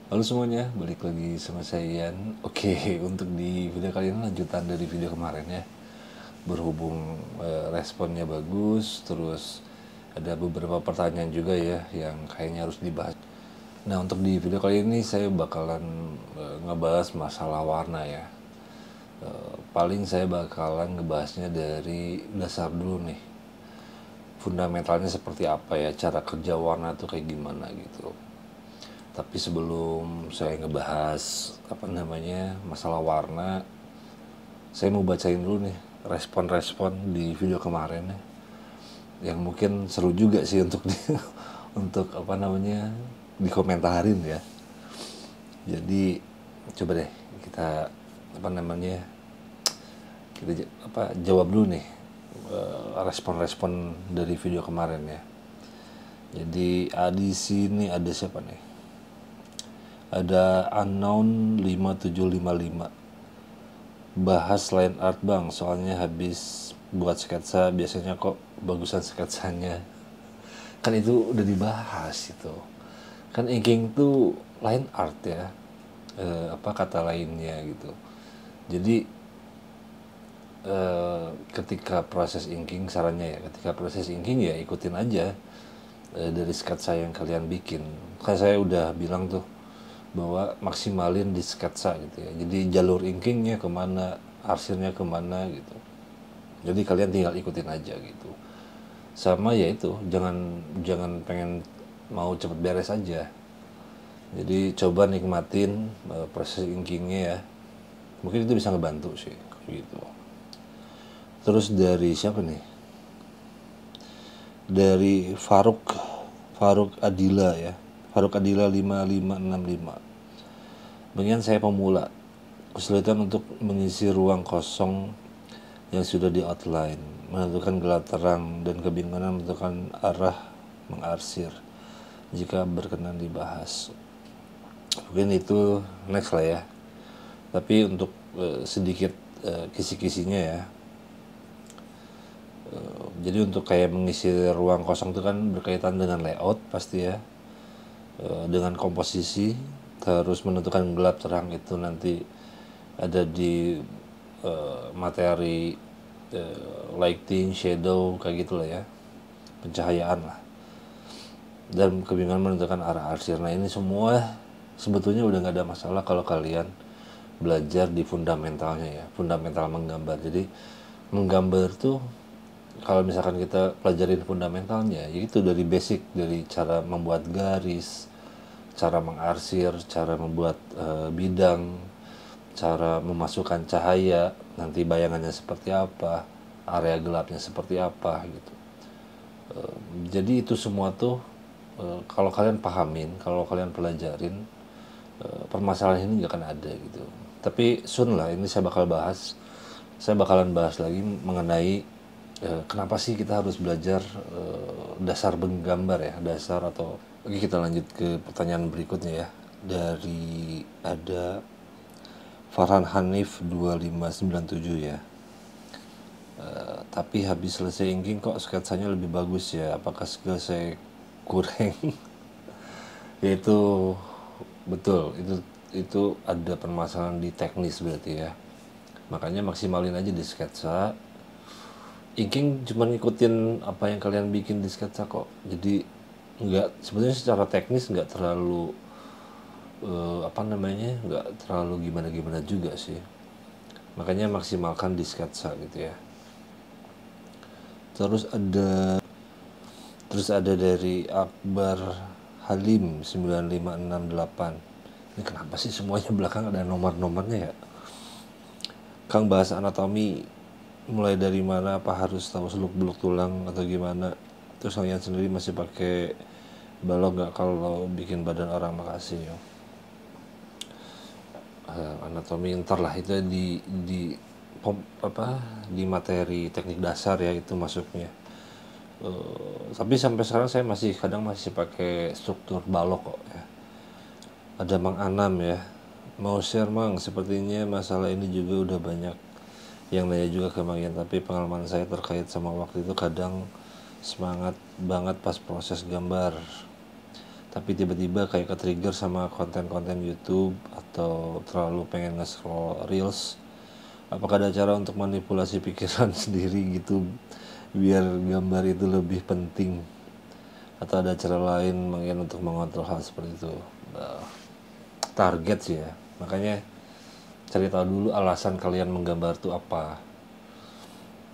Halo semuanya, balik lagi sama saya Ian. Oke, untuk di video kali ini lanjutan dari video kemarin ya. Berhubung responnya bagus, terus ada beberapa pertanyaan juga ya yang kayaknya harus dibahas. Nah, untuk di video kali ini saya bakalan ngebahas masalah warna ya. Paling saya bakalan ngebahasnya dari dasar dulu nih. Fundamentalnya seperti apa ya, cara kerja warna tuh kayak gimana gitu. Tapi sebelum saya ngebahas apa namanya masalah warna, saya mau bacain dulu nih respon-respon di video kemarin ya, yang mungkin seru juga sih untuk untuk apa namanya dikomentarin ya. Jadi coba deh kita apa namanya kita jawab dulu nih respon-respon dari video kemarin ya. Jadi di sini ada siapa nih? Ada unknown 5755. Bahas line art bang, soalnya habis buat sketsa biasanya kok bagusan sketsanya. Kan itu udah dibahas itu. Kan inking tuh line art ya. Apa kata lainnya gitu. Jadi ketika proses inking, sarannya ya, ketika proses inking ya ikutin aja dari sketsa yang kalian bikin. Kan saya udah bilang tuh bahwa maksimalin di sketsa gitu ya. Jadi jalur inkingnya kemana, arsirnya kemana gitu. Jadi kalian tinggal ikutin aja gitu. Sama ya itu, jangan jangan pengen mau cepet beres aja. Jadi coba nikmatin proses inkingnya ya. Mungkin itu bisa ngebantu sih gitu. Terus dari siapa nih? Dari Faruk Adila ya. Faruk Adila 5565. Bagian saya pemula, kesulitan untuk mengisi ruang kosong yang sudah di outline, menentukan gelap terang, dan kebingungan menentukan arah mengarsir jika berkenan dibahas. Mungkin itu next lah ya. Tapi untuk sedikit kisi-kisinya ya. Jadi untuk kayak mengisi ruang kosong itu kan berkaitan dengan layout pasti ya, dengan komposisi, terus menentukan gelap terang itu nanti ada di materi lighting, shadow kayak gitulah ya, pencahayaan lah, dan kebingungan menentukan arah arsir. Nah ini semua sebetulnya udah nggak ada masalah kalau kalian belajar di fundamentalnya ya, fundamental menggambar. Jadi menggambar tuh kalau misalkan kita pelajarin fundamentalnya, yaitu dari basic, dari cara membuat garis, cara mengarsir, cara membuat bidang, cara memasukkan cahaya, nanti bayangannya seperti apa, area gelapnya seperti apa gitu. Jadi itu semua tuh kalau kalian pahamin, kalau kalian pelajarin, permasalahan ini gak akan ada gitu. Tapi soon lah, ini saya bakalan bahas lagi mengenai kenapa sih kita harus belajar dasar menggambar ya, dasar atau. Oke, kita lanjut ke pertanyaan berikutnya ya. Dari ada Farhan Hanif 2597 ya. Tapi habis selesai inking kok sketsanya lebih bagus ya, apakah skill saya kurang? Yaitu betul, itu ada permasalahan di teknis berarti ya. Makanya maksimalin aja di sketsa. Inking cuma ngikutin apa yang kalian bikin di sketsa kok. Jadi nggak, sebenarnya secara teknis nggak terlalu apa namanya, nggak terlalu gimana-gimana juga sih. Makanya maksimalkan di sketsa gitu ya. Terus ada dari Akbar Halim 9568. Ini kenapa sih semuanya belakang ada nomor-nomornya ya? Kang, bahas anatomi mulai dari mana, apa harus tahu seluk-beluk tulang atau gimana? Terus kalian sendiri masih pakai balok nggak kalau bikin badan orang? Makasih ya. Anatomi ntar lah, itu di materi teknik dasar ya itu masuknya. Tapi sampai sekarang saya kadang masih pakai struktur balok kok ya. Ada Mang Anam ya, mau share Mang, sepertinya masalah ini juga udah banyak yang nanya juga ke Mang Ian, tapi pengalaman saya terkait sama waktu itu kadang semangat banget pas proses gambar, tapi tiba-tiba kayak ke-trigger sama konten-konten YouTube atau terlalu pengen nge-scroll reels, apakah ada cara untuk manipulasi pikiran sendiri gitu biar gambar itu lebih penting, atau ada cara lain mungkin untuk mengontrol hal seperti itu? Nah, target sih ya, makanya cari tahu dulu alasan kalian menggambar itu apa.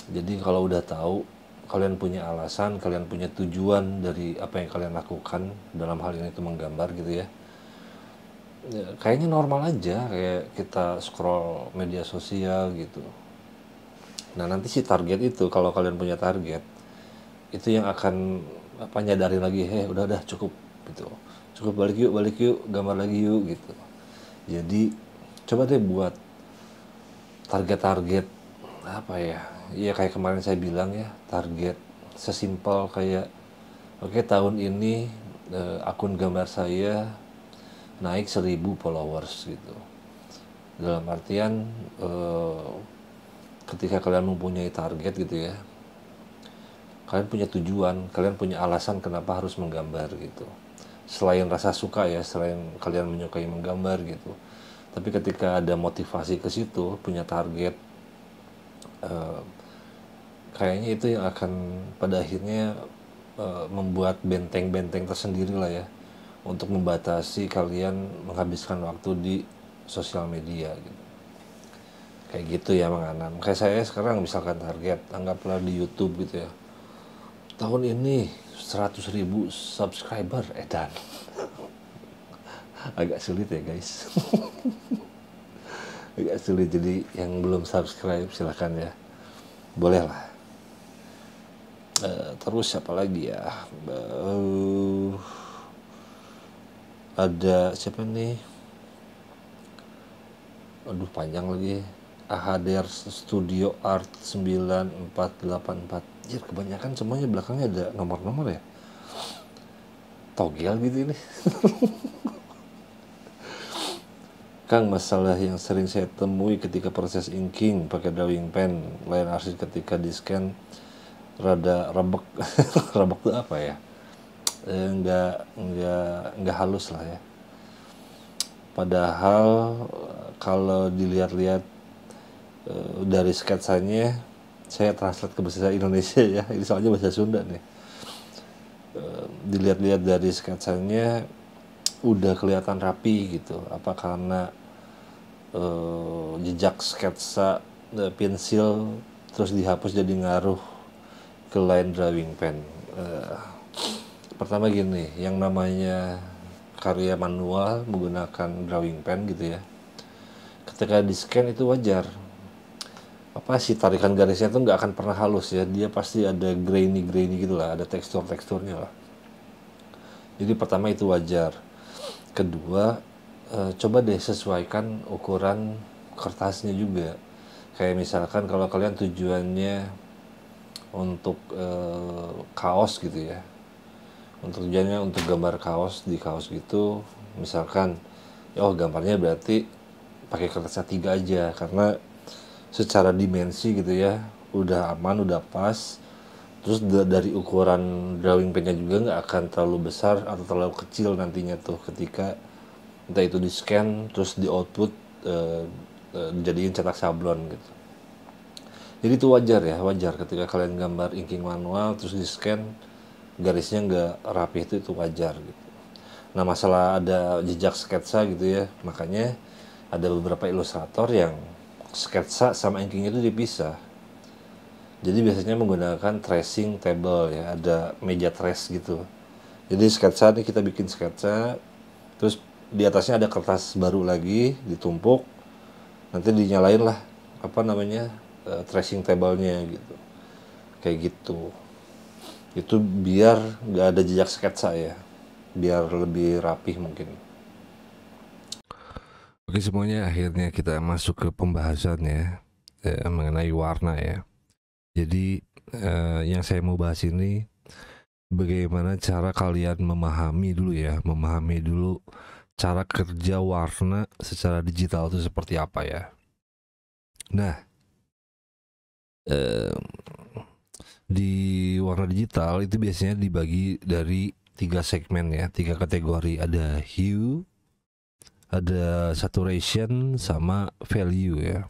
Jadi kalau udah tahu, kalian punya alasan, kalian punya tujuan dari apa yang kalian lakukan dalam hal ini itu menggambar gitu ya. Ya, kayaknya normal aja kayak kita scroll media sosial gitu. Nah nanti si target itu, kalau kalian punya target, itu yang akan apa, nyadarin lagi, udah cukup gitu, cukup, balik yuk gambar lagi yuk gitu. Jadi coba deh buat target-target apa ya, ya kayak kemarin saya bilang ya, target sesimpel kayak oke, tahun ini akun gambar saya naik 1000 followers gitu. Dalam artian ketika kalian mempunyai target gitu ya, kalian punya tujuan, kalian punya alasan kenapa harus menggambar gitu. Selain rasa suka ya, selain kalian menyukai menggambar gitu, tapi ketika ada motivasi ke situ, punya target, kayaknya itu yang akan pada akhirnya membuat benteng-benteng tersendiri lah ya, untuk membatasi kalian menghabiskan waktu di sosial media gitu. Kayak gitu ya Mang Anam. Kayak saya sekarang misalkan target, anggaplah di YouTube gitu ya, tahun ini 100.000 subscriber edan. Agak sulit ya guys. Agak sulit, jadi yang belum subscribe silahkan ya, boleh lah. Terus siapa lagi ya, ada siapa nih, aduh panjang lagi, Ahader Studio Art 9484. Ya kebanyakan semuanya belakangnya ada nomor-nomor ya, togel gitu ini. Kang, masalah yang sering saya temui ketika proses inking pakai drawing pen, line arsip ketika di scan rada rebek. Rebek tuh apa ya? Nggak halus lah ya. Padahal kalau dilihat-lihat dari sketsanya, saya translate ke bahasa Indonesia ya, ini soalnya bahasa Sunda nih. Dilihat-lihat dari sketsanya udah kelihatan rapi gitu. Apa karena jejak sketsa pensil terus dihapus jadi ngaruh ke line drawing pen? Pertama gini, yang namanya karya manual menggunakan drawing pen gitu ya, ketika di scan itu wajar apa sih, tarikan garisnya tuh nggak akan pernah halus ya, dia pasti ada grainy gitu lah, ada teksturnya lah. Jadi pertama itu wajar. Kedua, coba deh sesuaikan ukuran kertasnya juga. Kayak misalkan kalau kalian tujuannya untuk kaos gitu ya, untuk tujuannya untuk gambar kaos, di kaos gitu, misalkan gambarnya berarti pakai kertasnya 3 aja, karena secara dimensi gitu ya udah aman, udah pas. Terus dari ukuran drawing pennya juga nggak akan terlalu besar atau terlalu kecil nantinya tuh ketika entah itu di scan terus di output dijadiin cetak sablon gitu. Jadi itu wajar ya, wajar ketika kalian gambar inking manual terus di scan garisnya nggak rapi, itu wajar gitu. Nah masalah ada jejak sketsa gitu ya, makanya ada beberapa ilustrator yang sketsa sama inking itu dipisah. Jadi biasanya menggunakan tracing table ya, ada meja trace gitu. Jadi sketsa nih, kita bikin sketsa, terus di atasnya ada kertas baru lagi ditumpuk, nanti dinyalain lah apa namanya tracing table-nya gitu, kayak gitu. Itu biar nggak ada jejak sketsa ya, biar lebih rapih mungkin. Oke semuanya, akhirnya kita masuk ke pembahasannya mengenai warna ya. Jadi yang saya mau bahas ini bagaimana cara kalian memahami dulu cara kerja warna secara digital itu seperti apa ya. Nah, di warna digital itu biasanya dibagi dari 3 segmen ya, 3 kategori. Ada hue, ada saturation, sama value ya.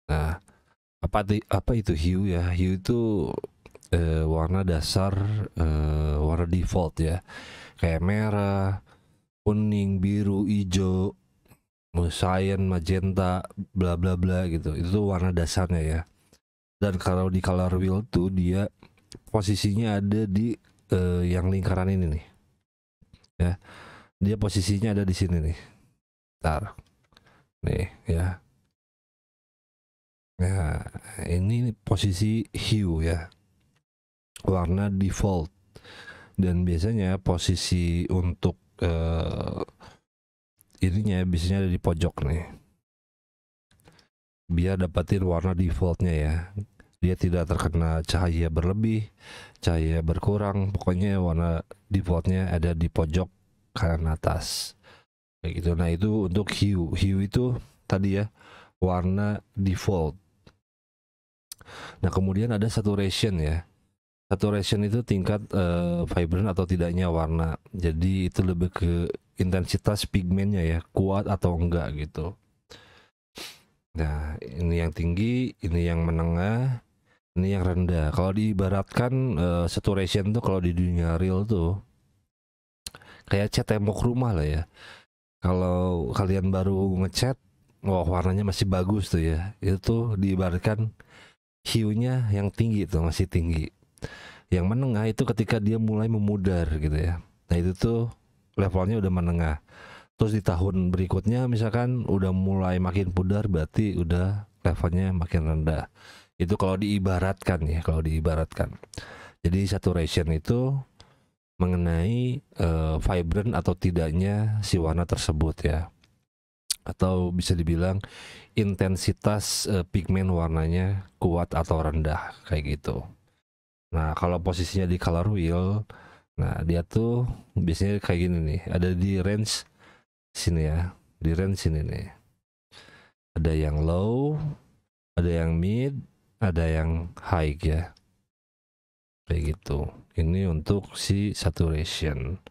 Nah, apa itu hue ya? Hue itu warna dasar, warna default ya. Kayak merah, kuning, biru, hijau, cyan, magenta, bla bla bla gitu. Itu warna dasarnya ya. Dan kalau di color wheel tuh dia posisinya ada di yang lingkaran ini nih. Ya. Dia posisinya ada di sini nih. Ntar. Nih ya. Nah, ini posisi hue ya. Warna default. Dan biasanya posisi untuk ininya biasanya ada di pojok nih. Biar dapatin warna defaultnya ya. Dia tidak terkena cahaya berlebih, cahaya berkurang. Pokoknya warna defaultnya ada di pojok kanan atas. Kayak gitu. Nah, itu untuk hue. Hue itu tadi ya, warna default. Nah, kemudian ada saturation ya. Saturation itu tingkat vibrant atau tidaknya warna. Jadi itu lebih ke intensitas pigmennya ya, kuat atau enggak gitu. Nah, ini yang tinggi, ini yang menengah, ini yang rendah. Kalau diibaratkan saturation tuh kalau di dunia real tuh kayak cat tembok rumah lah ya. Kalau kalian baru ngecat, wah warnanya masih bagus tuh ya. Itu tuh diibaratkan hue-nya yang tinggi tuh, masih tinggi. Yang menengah itu ketika dia mulai memudar gitu ya. Nah, itu tuh levelnya udah menengah. Terus di tahun berikutnya misalkan udah mulai makin pudar, berarti udah levelnya makin rendah. Itu kalau diibaratkan ya, kalau diibaratkan. Jadi saturation itu mengenai vibrant atau tidaknya si warna tersebut ya. Atau bisa dibilang intensitas pigmen warnanya kuat atau rendah kayak gitu. Nah, kalau posisinya di color wheel, nah dia tuh biasanya kayak gini nih, ada di range sini ya, di range sini nih. Ada yang low, ada yang mid, ada yang high ya. Kayak gitu. Ini untuk si saturation.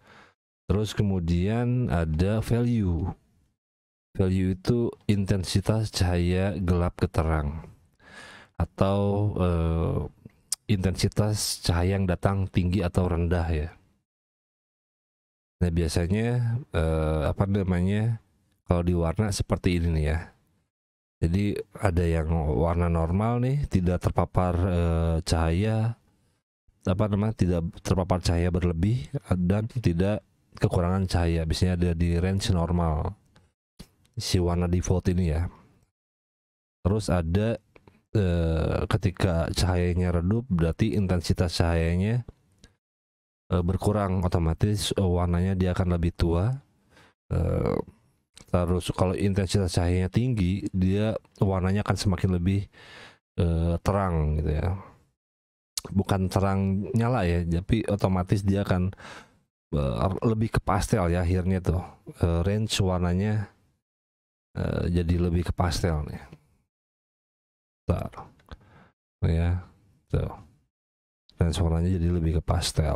Terus kemudian ada value. Value itu intensitas cahaya gelap ke terang. Atau intensitas cahaya yang datang tinggi atau rendah ya. Nah, biasanya apa namanya, kalau di warna seperti ini nih ya. Jadi ada yang warna normal nih, tidak terpapar cahaya, apa namanya, tidak terpapar cahaya berlebih dan tidak kekurangan cahaya. Biasanya ada di range normal si warna default ini ya. Terus ada ketika cahayanya redup, berarti intensitas cahayanya berkurang, otomatis warnanya dia akan lebih tua. Terus kalau intensitas cahayanya tinggi, dia warnanya akan semakin lebih terang gitu ya. Bukan terang nyala ya, tapi otomatis dia akan lebih ke pastel ya akhirnya tuh. Range warnanya jadi lebih ke pastel nih. Bentar. Ya, tuh. Range warnanya jadi lebih ke pastel.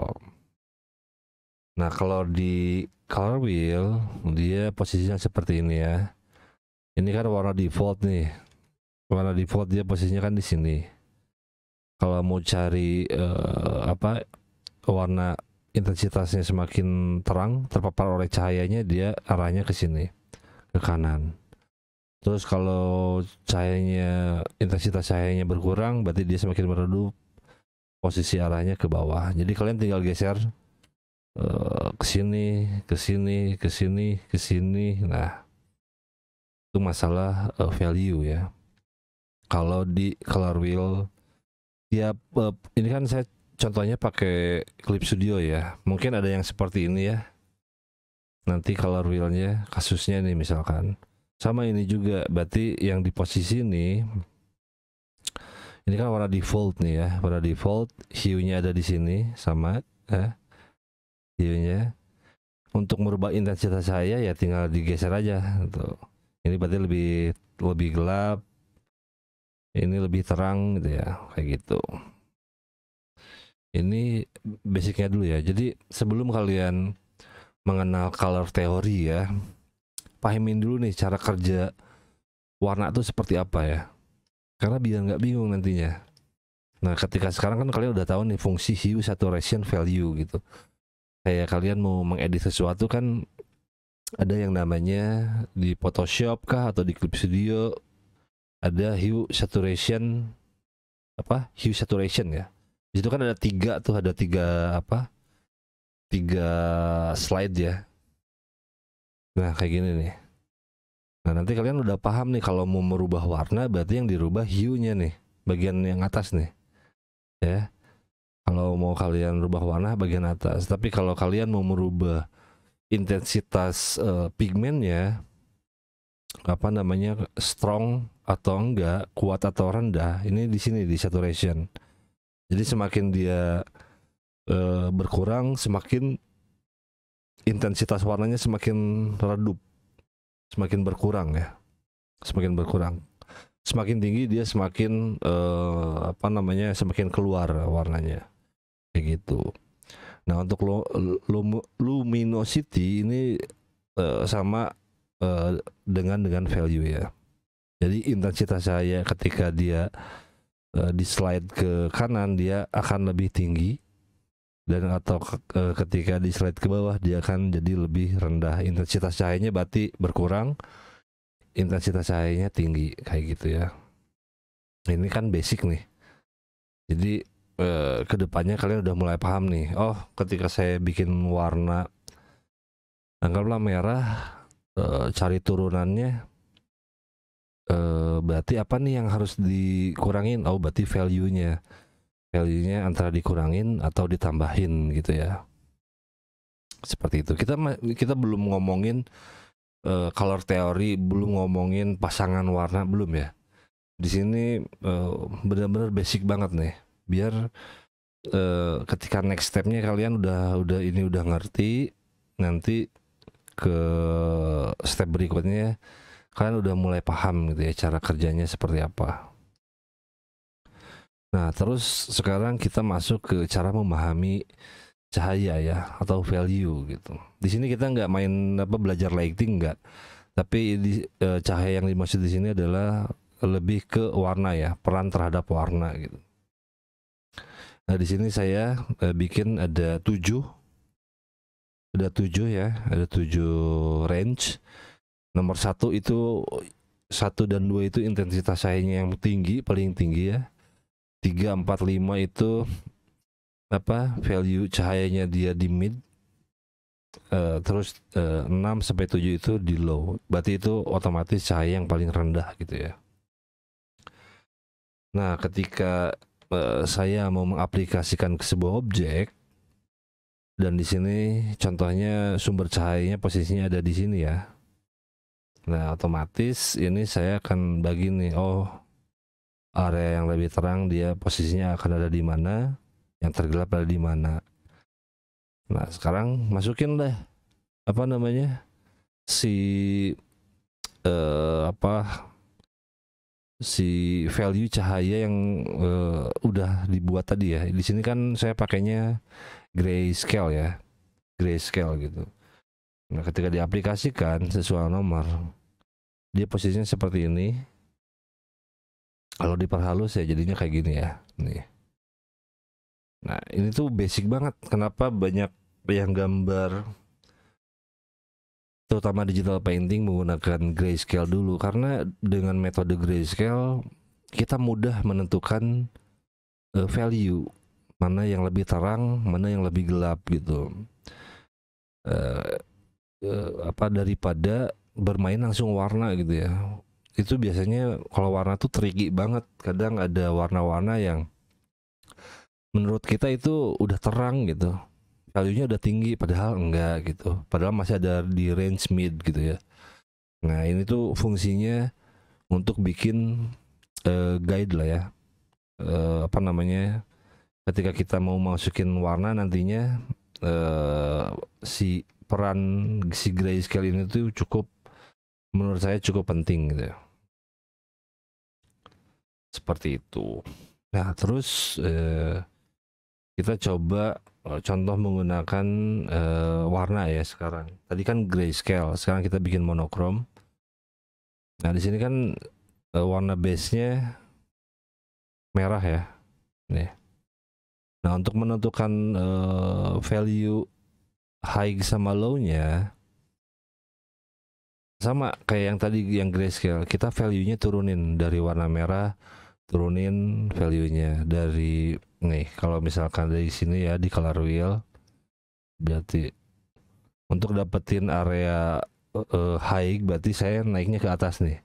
Nah, kalau di color wheel dia posisinya seperti ini ya. Ini kan warna default nih. Warna default dia posisinya kan di sini. Kalau mau cari apa warna intensitasnya semakin terang, terpapar oleh cahayanya, dia arahnya ke sini, ke kanan. Terus kalau cahayanya, intensitas cahayanya berkurang, berarti dia semakin meredup, posisi arahnya ke bawah. Jadi kalian tinggal geser ke sini, ke sini, ke sini, ke sini. Nah, itu masalah value ya. Kalau di color wheel, ya ini kan saya contohnya pakai Clip Studio ya. Mungkin ada yang seperti ini ya. Nanti color wheelnya kasusnya nih misalkan. Sama ini juga, berarti yang di posisi ini kan warna default nih ya. Warna default, hue-nya ada di sini sama hue-nya. Untuk merubah intensitas cahaya ya tinggal digeser aja gitu. Ini berarti lebih gelap, ini lebih terang gitu ya, kayak gitu. Ini basicnya dulu ya. Jadi sebelum kalian mengenal color theory ya, pahamin dulu nih cara kerja warna itu seperti apa ya. Karena biar nggak bingung nantinya. Nah, ketika sekarang kan kalian udah tahu nih fungsi hue, saturation, value gitu. Kayak kalian mau mengedit sesuatu kan ada yang namanya di Photoshop kah atau di Clip Studio ada hue, saturation, hue saturation ya. Di situ kan ada tiga tuh, ada tiga slide ya. Nah kayak gini nih. Nah nanti kalian udah paham nih kalau mau merubah warna berarti yang dirubah hue-nya nih, bagian yang atas nih ya. Kalau mau kalian rubah warna bagian atas, tapi kalau kalian mau merubah intensitas pigmennya, strong atau enggak, kuat atau rendah, ini di sini di saturation. Jadi semakin dia berkurang, semakin intensitas warnanya semakin redup, semakin berkurang ya, semakin berkurang. Semakin tinggi dia semakin semakin keluar warnanya, kayak gitu. Nah untuk luminosity ini sama dengan value ya. Jadi intensitas cahaya ketika dia di slide ke kanan dia akan lebih tinggi, dan atau ketika di slide ke bawah dia akan jadi lebih rendah. Intensitas cahayanya berarti berkurang, intensitas cahayanya tinggi, kayak gitu ya. Ini kan basic nih. Jadi kedepannya kalian udah mulai paham nih. Oh, ketika saya bikin warna anggaplah merah, cari turunannya, berarti apa nih yang harus dikurangin? Oh, berarti value-nya antara dikurangin atau ditambahin gitu ya. Seperti itu. Kita belum ngomongin color theory, belum ngomongin pasangan warna, belum ya. Di sini benar-benar basic banget nih. Biar ketika next stepnya kalian udah ngerti, nanti ke step berikutnya kalian udah mulai paham gitu ya cara kerjanya seperti apa. Nah terus sekarang kita masuk ke cara memahami cahaya ya, atau value gitu. Di sini kita nggak main belajar lighting, nggak, tapi cahaya yang dimaksud di sini adalah lebih ke warna ya, peran terhadap warna gitu. Nah di sini saya bikin ada 7 ya, ada 7 range. Nomor 1 itu 1 dan 2 itu intensitas cahayanya yang tinggi, paling tinggi ya. 3, 4, 5 itu value cahayanya dia di mid. Terus 6 sampai 7 itu di low. Berarti itu otomatis cahaya yang paling rendah gitu ya. Nah, ketika saya mau mengaplikasikan ke sebuah objek, dan di sini contohnya sumber cahayanya posisinya ada di sini ya. Nah, otomatis ini saya akan bagi nih, oh area yang lebih terang dia posisinya akan ada di mana, yang tergelap ada di mana. Nah, sekarang masukin deh si si value cahaya yang udah dibuat tadi ya. Di sini kan saya pakainya grayscale ya, grayscale gitu. Nah ketika diaplikasikan sesuai nomor, dia posisinya seperti ini. Kalau diperhalus ya jadinya kayak gini ya, nih. Nah ini tuh basic banget. Kenapa banyak yang gambar terutama digital painting menggunakan grayscale dulu, karena dengan metode grayscale kita mudah menentukan value mana yang lebih terang, mana yang lebih gelap gitu. Daripada bermain langsung warna gitu ya. Itu biasanya kalau warna tuh tricky banget. Kadang ada warna-warna yang menurut kita itu udah terang gitu, value-nya udah tinggi, padahal enggak gitu, padahal masih ada di range mid gitu ya. Nah ini tuh fungsinya untuk bikin guide lah ya, ketika kita mau masukin warna nantinya, si peran si grayscale ini tuh menurut saya cukup penting gitu ya. Seperti itu. Nah terus kita coba contoh menggunakan warna ya sekarang. Tadi kan grayscale, sekarang kita bikin monokrom. Nah, di sini kan warna base-nya merah ya. Nih. Nah, untuk menentukan value high sama low-nya sama kayak yang tadi yang grayscale, kita value-nya turunin dari warna merah, turunin value-nya dari nih, kalau misalkan dari sini ya di color wheel, berarti untuk dapetin area high berarti saya naiknya ke atas nih.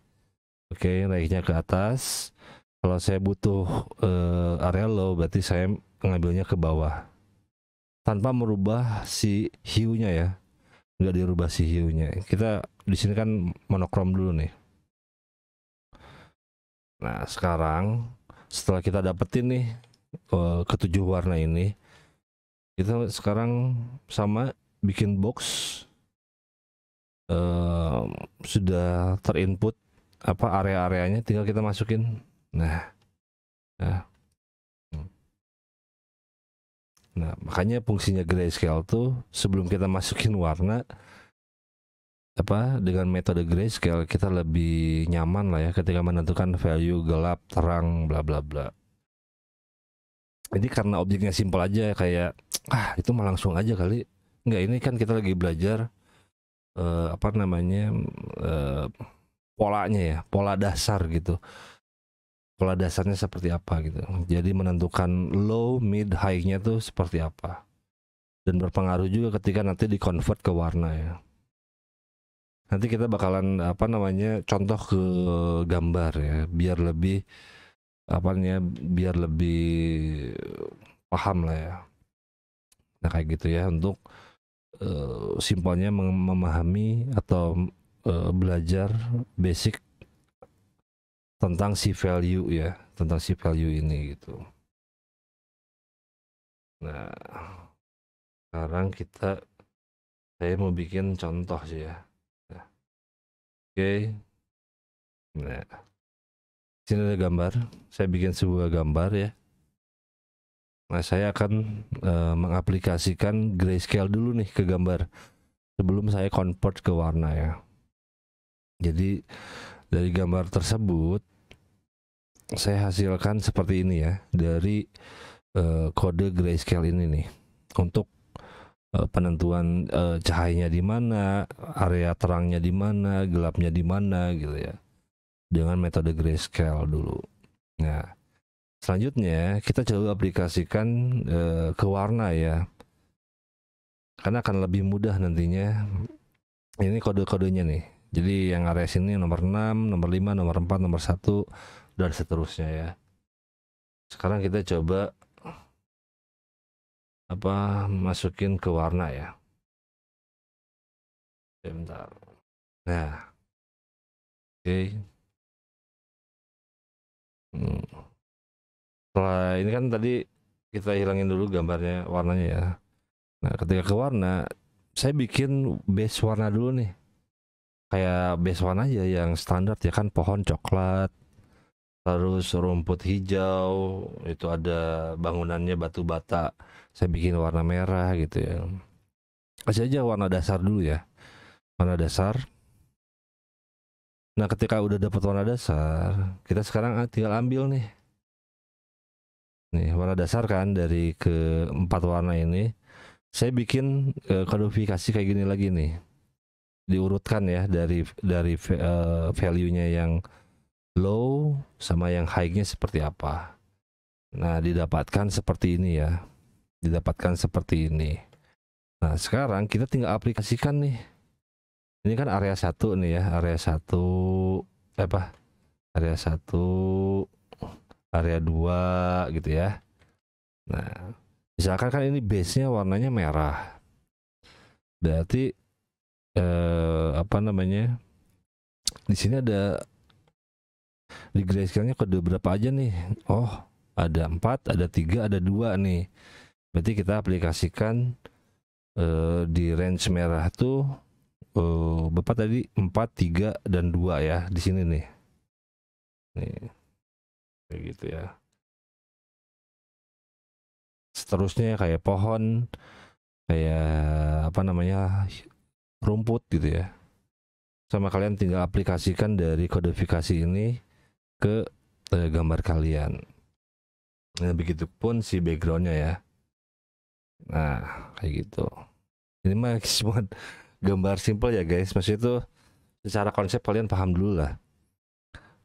Oke, naiknya ke atas. Kalau saya butuh area low berarti saya ngambilnya ke bawah tanpa merubah si hue-nya ya, nggak dirubah si hue-nya. Kita di sini kan monokrom dulu nih. Nah, sekarang setelah kita dapetin nih ketujuh warna ini, kita sekarang sama bikin box sudah terinput apa area-areanya, tinggal kita masukin. Nah, makanya fungsinya grayscale tuh sebelum kita masukin warna apa, dengan metode grayscale kita lebih nyaman lah ya ketika menentukan value gelap, terang, bla bla bla. Ini karena objeknya simpel aja, kayak itu mah langsung aja kali. Enggak, ini kan kita lagi belajar apa namanya polanya ya, pola dasar gitu. Pola dasarnya seperti apa gitu. Jadi menentukan low, mid, high-nya tuh seperti apa. Dan berpengaruh juga ketika nanti di-convert ke warna ya. Nanti kita bakalan apa namanya contoh ke gambar ya, biar lebih apa namanya, biar lebih paham lah ya. Nah, kayak gitu ya, untuk simpelnya memahami atau belajar basic tentang si value ya, tentang si value ini gitu. Nah, sekarang saya mau bikin contoh sih ya. Nah, oke. Nah, sini ada gambar. Saya bikin sebuah gambar ya. Nah, saya akan mengaplikasikan grayscale dulu nih ke gambar sebelum saya convert ke warna ya. Jadi dari gambar tersebut saya hasilkan seperti ini ya, dari kode grayscale ini nih, untuk penentuan cahayanya di mana, area terangnya di mana, gelapnya di mana gitu ya, dengan metode grayscale dulu. Nah, selanjutnya kita coba aplikasikan ke warna ya, karena akan lebih mudah nantinya. Ini kode-kodenya nih. Jadi yang area sini nomor 6, nomor 5, nomor 4, nomor 1, dan seterusnya ya. Sekarang kita coba apa, masukin ke warna ya. Bentar. Nah, oke. Setelah ini kan tadi kita hilangin dulu gambarnya, warnanya ya. Nah, ketika ke warna, saya bikin base warna dulu nih. Kayak base warna aja yang standar ya kan, pohon coklat, terus rumput hijau, itu ada bangunannya batu bata, saya bikin warna merah gitu ya. Kasih aja warna dasar dulu ya, warna dasar. Nah, ketika udah dapat warna dasar, kita sekarang tinggal ambil nih warna dasar kan dari keempat warna ini. Saya bikin kodifikasi kayak gini lagi nih, diurutkan ya dari value-nya yang low sama yang high-nya seperti apa. Nah, didapatkan seperti ini ya, didapatkan seperti ini. Nah, sekarang kita tinggal aplikasikan nih. Ini kan area 1 nih ya, area 1 apa? Area 1, area 2 gitu ya. Nah, misalkan kan ini base-nya warnanya merah. Berarti apa namanya? Di sini ada di grayscale-nya kode berapa aja nih? Oh, ada 4, ada 3, ada 2 nih. Berarti kita aplikasikan di range merah tuh berapa tadi? 4, 3, dan 2 ya di sini nih. Nih. Kayak gitu ya. seterusnya kayak pohon, kayak apa namanya, rumput gitu ya. Sama kalian tinggal aplikasikan dari kodifikasi ini ke gambar kalian. Nah, begitupun si backgroundnya ya. Nah, kayak gitu. Ini mah cuma gambar simple ya guys. Maksudnya itu secara konsep kalian paham dulu lah.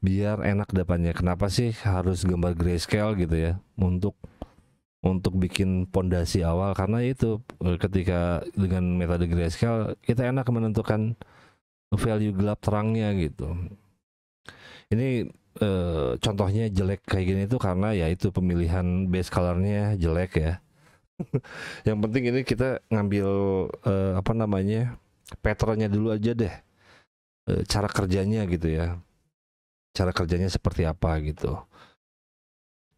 Biar enak depannya. Kenapa sih harus gambar grayscale gitu ya? Untuk bikin pondasi awal, karena itu ketika dengan metode grayscale kita enak menentukan value gelap terangnya gitu. Ini contohnya jelek kayak gini tuh karena ya itu pemilihan base colornya jelek ya. Yang penting ini kita ngambil apa namanya, patternnya dulu aja deh, cara kerjanya gitu ya, cara kerjanya seperti apa gitu.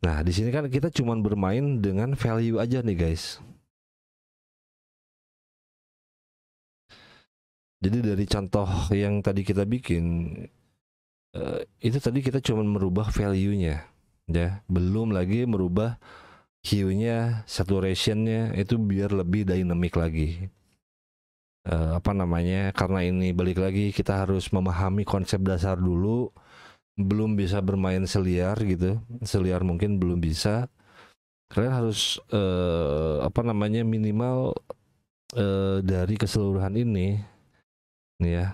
Nah di sini kan kita cuman bermain dengan value aja nih guys. Jadi dari contoh yang tadi kita bikin, itu tadi kita cuman merubah value-nya ya, belum lagi merubah hue-nya, saturation-nya itu biar lebih dynamic lagi. Apa namanya, karena ini balik lagi kita harus memahami konsep dasar dulu, belum bisa bermain seliar gitu, seliar mungkin belum bisa. Kalian harus apa namanya, minimal dari keseluruhan ini nih ya,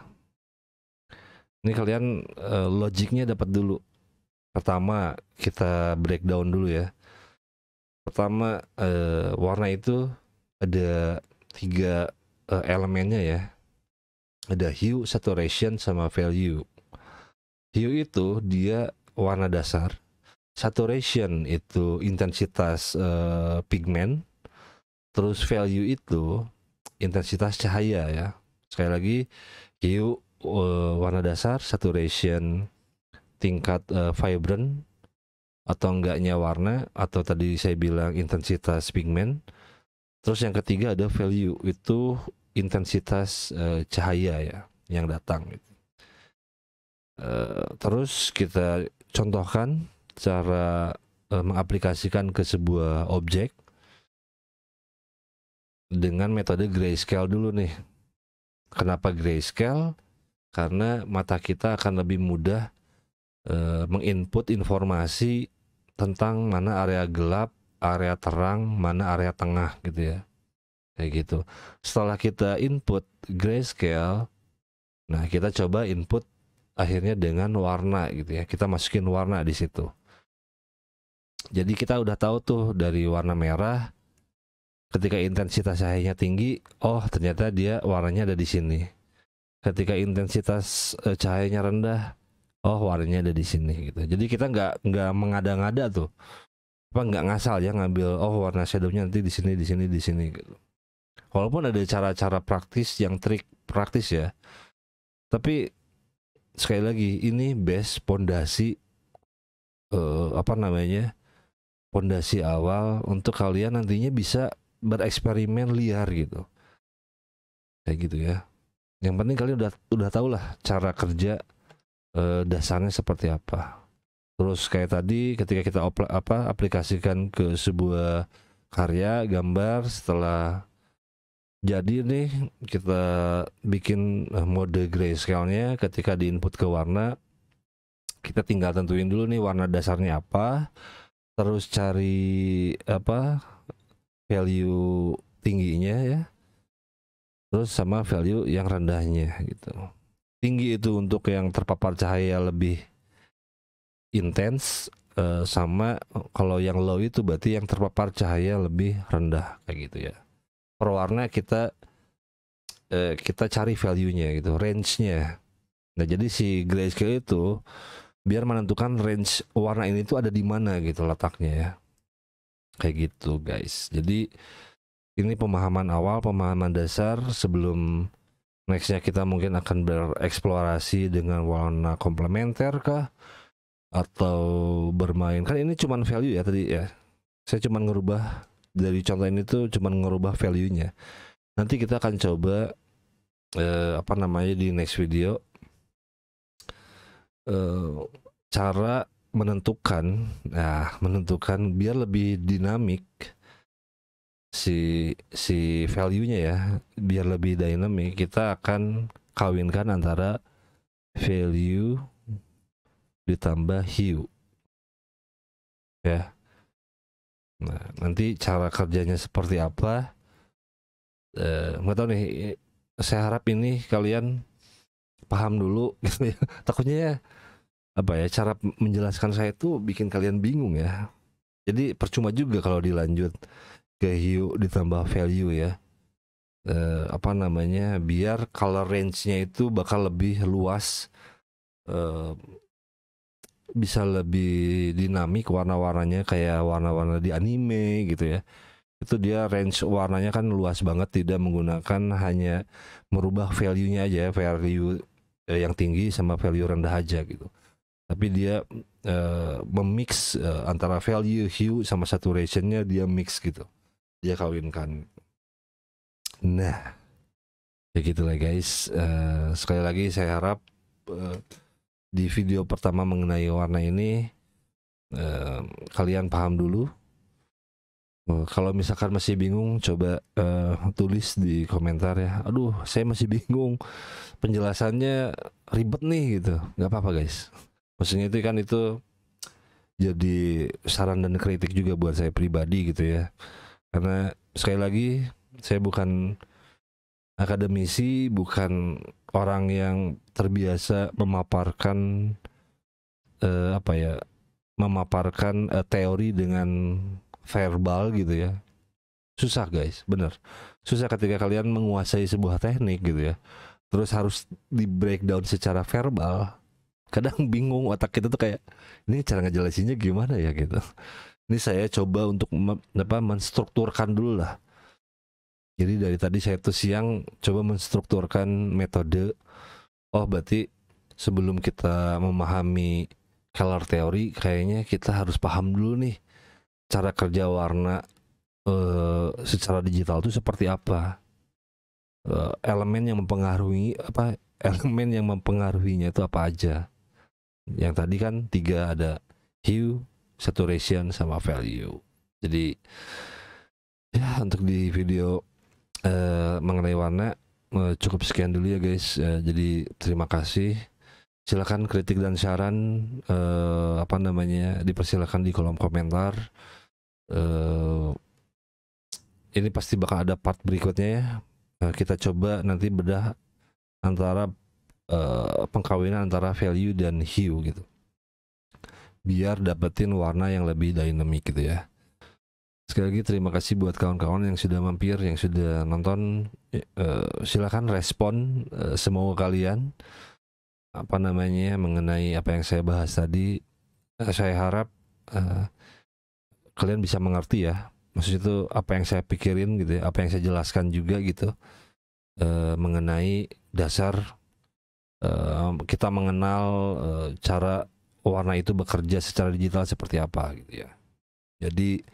ini kalian logiknya dapat dulu. Pertama kita breakdown dulu ya. Pertama warna itu ada 3 elemennya ya. Ada hue, saturation, sama value. Hue itu dia warna dasar. Saturation itu intensitas pigmen. Terus value itu intensitas cahaya ya. Sekali lagi, hue warna dasar, saturation tingkat vibrant atau enggaknya warna, atau tadi saya bilang intensitas pigmen. Terus yang ketiga ada value, itu intensitas cahaya ya yang datang. Terus kita contohkan cara mengaplikasikan ke sebuah objek dengan metode grayscale dulu nih. Kenapa grayscale? Karena mata kita akan lebih mudah menginput informasi tentang mana area gelap, area terang, mana area tengah gitu ya. Kayak gitu. Setelah kita input grayscale, nah kita coba input akhirnya dengan warna gitu ya. Kita masukin warna di situ. Jadi kita udah tahu tuh dari warna merah, ketika intensitas cahayanya tinggi, oh ternyata dia warnanya ada di sini. Ketika intensitas cahayanya rendah, oh warnanya ada di sini gitu. Jadi kita nggak mengada-ngada tuh, apa nggak ngasal ya ngambil, oh warna shadownya nanti di sini, di sini, di sini gitu. Walaupun ada cara-cara praktis, yang trik praktis ya, tapi sekali lagi ini base pondasi apa namanya, pondasi awal untuk kalian nantinya bisa bereksperimen liar gitu, kayak gitu ya. Yang penting kalian udah tahu lah cara kerja dasarnya seperti apa. Terus kayak tadi ketika kita aplikasikan ke sebuah karya gambar, setelah jadi nih kita bikin mode grayscale-nya. Ketika diinput ke warna, kita tinggal tentuin dulu nih warna dasarnya apa, terus cari apa value tingginya ya, terus sama value yang rendahnya gitu. Tinggi itu untuk yang terpapar cahaya lebih intens, sama kalau yang low itu berarti yang terpapar cahaya lebih rendah, kayak gitu ya. Per warna kita cari value-nya gitu, range-nya. Nah jadi si grayscale itu biar menentukan range warna ini tuh ada di mana gitu letaknya ya, kayak gitu guys. Jadi ini pemahaman awal, pemahaman dasar sebelum nextnya kita mungkin akan bereksplorasi dengan warna komplementer kah, atau bermain, kan ini cuman value ya tadi ya, saya cuman ngerubah dari contoh ini tuh cuman ngerubah value-nya. Nanti kita akan coba apa namanya di next video cara menentukan, nah menentukan biar lebih dinamik si value-nya ya, biar lebih dynamic, kita akan kawinkan antara value ditambah hue ya. Nah, nanti cara kerjanya seperti apa? Nggak tahu nih. Saya harap ini kalian paham dulu gitu ya. Takutnya ya, apa ya, cara menjelaskan saya itu bikin kalian bingung ya. Jadi percuma juga kalau dilanjut ke hue ditambah value ya. Apa namanya, biar color range-nya itu bakal lebih luas, bisa lebih dinamik warna-warnanya kayak warna-warna di anime gitu ya. Itu dia range warnanya kan luas banget, tidak menggunakan hanya merubah value-nya aja, value yang tinggi sama value rendah aja gitu. Tapi dia memix antara value, hue sama saturation-nya, dia mix gitu. Dia kawinkan. Nah, ya gitulah guys. Sekali lagi saya harap di video pertama mengenai warna ini kalian paham dulu. Kalau misalkan masih bingung, coba tulis di komentar ya. Aduh, saya masih bingung, penjelasannya ribet nih gitu. Nggak apa-apa guys. Maksudnya itu kan itu jadi saran dan kritik juga buat saya pribadi gitu ya. Karena sekali lagi saya bukan akademisi, bukan orang yang terbiasa memaparkan apa ya, memaparkan teori dengan verbal gitu ya. Susah guys, bener. Susah ketika kalian menguasai sebuah teknik gitu ya, terus harus di breakdown secara verbal. Kadang bingung, otak kita tuh kayak, ini cara ngejelasinnya gimana ya gitu. Ini saya coba untuk menstrukturkan dulu lah. Jadi dari tadi saya tuh siang coba menstrukturkan metode. Oh berarti sebelum kita memahami color theory, kayaknya kita harus paham dulu nih cara kerja warna secara digital itu seperti apa, elemen yang mempengaruhi elemen yang mempengaruhinya itu apa aja. Yang tadi kan 3 ada, hue, saturation, sama value. Jadi ya untuk di video mengenai warna cukup sekian dulu ya guys. Jadi terima kasih. Silakan kritik dan saran dipersilakan di kolom komentar. Ini pasti bakal ada part berikutnya ya. Kita coba nanti bedah antara pengkawinan antara value dan hue gitu, biar dapetin warna yang lebih dynamic gitu ya. Sekali lagi terima kasih buat kawan-kawan yang sudah mampir, yang sudah nonton. Silakan respon semua kalian mengenai apa yang saya bahas tadi. Saya harap kalian bisa mengerti ya, maksudnya itu apa yang saya pikirin gitu ya, apa yang saya jelaskan juga gitu, mengenai dasar kita mengenal cara warna itu bekerja secara digital seperti apa gitu ya. Jadi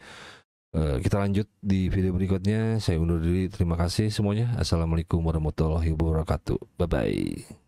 kita lanjut di video berikutnya. Saya undur diri, terima kasih semuanya. Assalamualaikum warahmatullahi wabarakatuh. Bye bye.